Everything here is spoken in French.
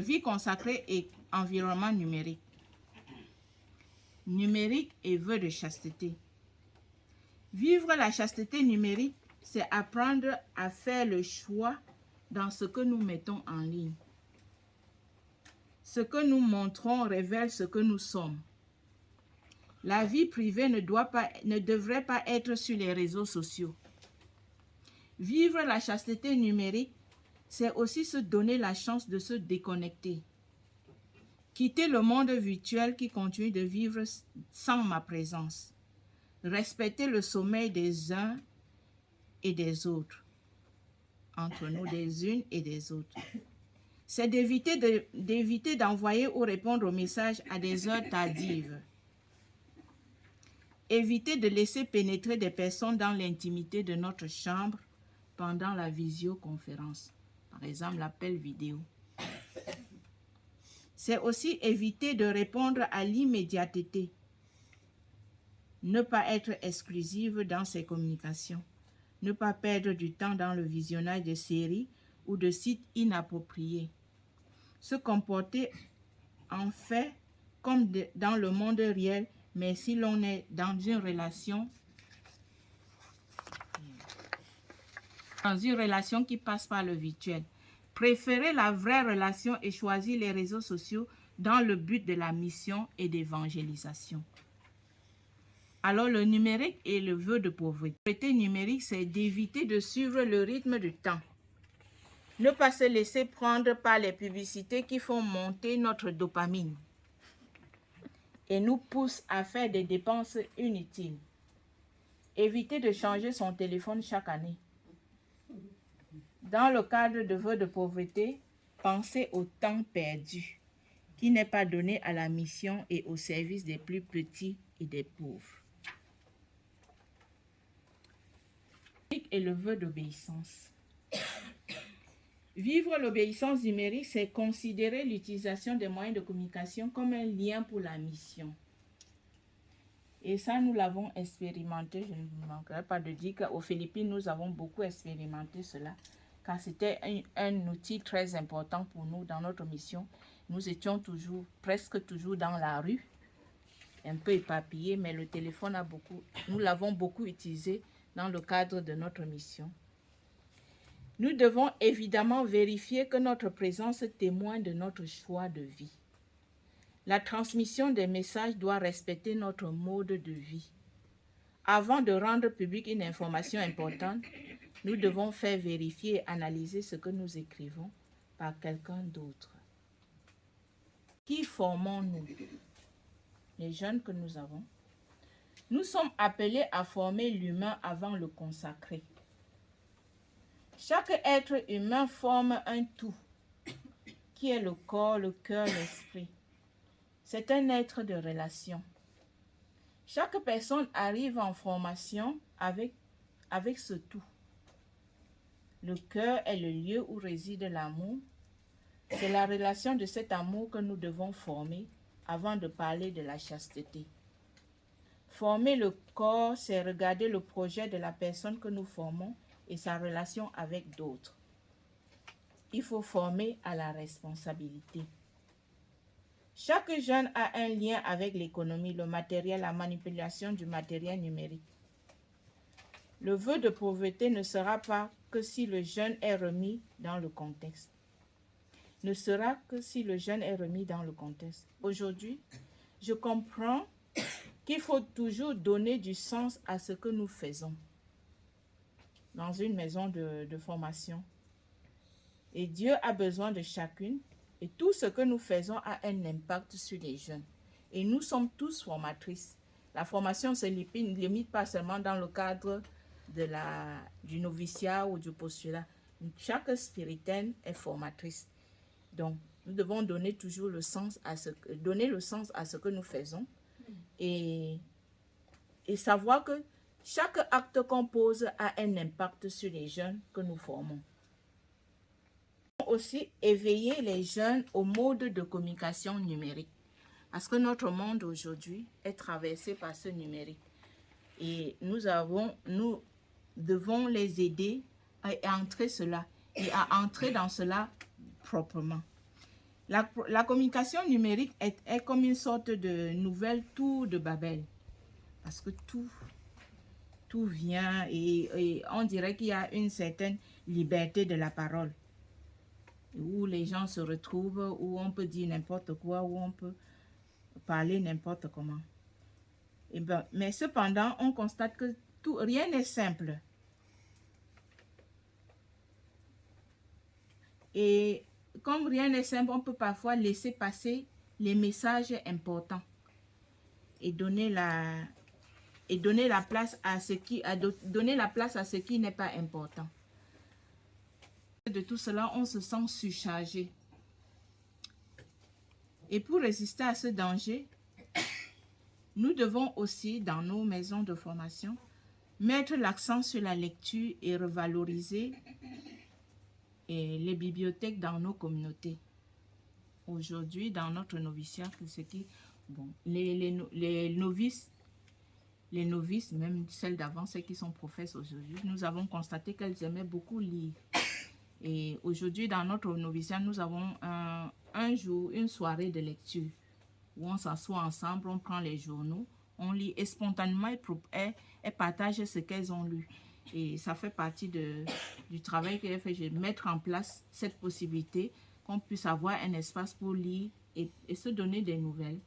Vie consacrée et environnement numérique. Numérique et vœux de chasteté. Vivre la chasteté numérique, c'est apprendre à faire le choix dans ce que nous mettons en ligne. Ce que nous montrons révèle ce que nous sommes. La vie privée ne devrait pas être sur les réseaux sociaux. Vivre la chasteté numérique, c'est aussi se donner la chance de se déconnecter. Quitter le monde virtuel qui continue de vivre sans ma présence. Respecter le sommeil des uns et des autres. Entre nous, des unes et des autres. C'est d'éviter d'envoyer ou répondre aux messages à des heures tardives. Éviter de laisser pénétrer des personnes dans l'intimité de notre chambre pendant la visioconférence. Par exemple, l'appel vidéo. C'est aussi éviter de répondre à l'immédiateté. Ne pas être exclusive dans ses communications. Ne pas perdre du temps dans le visionnage de séries ou de sites inappropriés. Se comporter en fait comme dans le monde réel, mais si l'on est dans une relation qui passe par le virtuel. Préférez la vraie relation et choisir les réseaux sociaux dans le but de la mission et d'évangélisation. Alors, le numérique et le vœu de pauvreté. La pauvreté numérique, c'est d'éviter de suivre le rythme du temps. Ne pas se laisser prendre par les publicités qui font monter notre dopamine et nous poussent à faire des dépenses inutiles. Éviter de changer son téléphone chaque année. Dans le cadre de vœux de pauvreté, pensez au temps perdu qui n'est pas donné à la mission et au service des plus petits et des pauvres. Et le vœu d'obéissance. Vivre l'obéissance numérique, c'est considérer l'utilisation des moyens de communication comme un lien pour la mission. Et ça, nous l'avons expérimenté. Je ne manquerai pas de dire qu'aux Philippines, nous avons beaucoup expérimenté cela, car c'était un outil très important pour nous dans notre mission. Nous étions presque toujours dans la rue, un peu éparpillés, mais le téléphone nous l'avons beaucoup utilisé dans le cadre de notre mission. Nous devons évidemment vérifier que notre présence témoigne de notre choix de vie. La transmission des messages doit respecter notre mode de vie. Avant de rendre publique une information importante, nous devons faire vérifier et analyser ce que nous écrivons par quelqu'un d'autre. Qui formons-nous? Les jeunes que nous avons. Nous sommes appelés à former l'humain avant le consacrer. Chaque être humain forme un tout, qui est le corps, le cœur, l'esprit. C'est un être de relation. Chaque personne arrive en formation avec ce tout. Le cœur est le lieu où réside l'amour. C'est la relation de cet amour que nous devons former avant de parler de la chasteté. Former le corps, c'est regarder le projet de la personne que nous formons et sa relation avec d'autres. Il faut former à la responsabilité. Chaque jeune a un lien avec l'économie, le matériel, la manipulation du matériel numérique. Le vœu de pauvreté ne sera pas que si le jeune est remis dans le contexte. Ne sera que si le jeune est remis dans le contexte. Aujourd'hui, je comprends qu'il faut toujours donner du sens à ce que nous faisons dans une maison de formation. Et Dieu a besoin de chacune. Et tout ce que nous faisons a un impact sur les jeunes. Et nous sommes tous formatrices. La formation ne se limite pas seulement dans le cadre du noviciat ou du postulat. Chaque spiritaine est formatrice. Donc, nous devons donner toujours le sens à ce que nous faisons et savoir que chaque acte qu'on pose a un impact sur les jeunes que nous formons. Aussi éveiller les jeunes au mode de communication numérique. Parce que notre monde aujourd'hui est traversé par ce numérique. Et nous devons les aider à entrer dans cela proprement. La communication numérique est comme une sorte de nouvelle tour de Babel. Parce que tout vient et on dirait qu'il y a une certaine liberté de la parole. Où les gens se retrouvent, où on peut dire n'importe quoi, où on peut parler n'importe comment. Mais cependant, on constate que rien n'est simple. Et comme rien n'est simple, on peut parfois laisser passer les messages importants et donner la place à ce qui n'est pas important. De tout cela, on se sent surchargé. Et pour résister à ce danger, nous devons aussi, dans nos maisons de formation, mettre l'accent sur la lecture et revaloriser les bibliothèques dans nos communautés. Aujourd'hui, dans notre noviciat, les novices, même celles d'avant, celles qui sont professes aujourd'hui, nous avons constaté qu'elles aimaient beaucoup lire. Et aujourd'hui, dans notre noviciat, nous avons un jour, une soirée de lecture où on s'assoit ensemble, on prend les journaux, on lit et spontanément, elles partagent ce qu'elles ont lu. Et ça fait partie du travail que j'ai fait, de mettre en place cette possibilité qu'on puisse avoir un espace pour lire et se donner des nouvelles.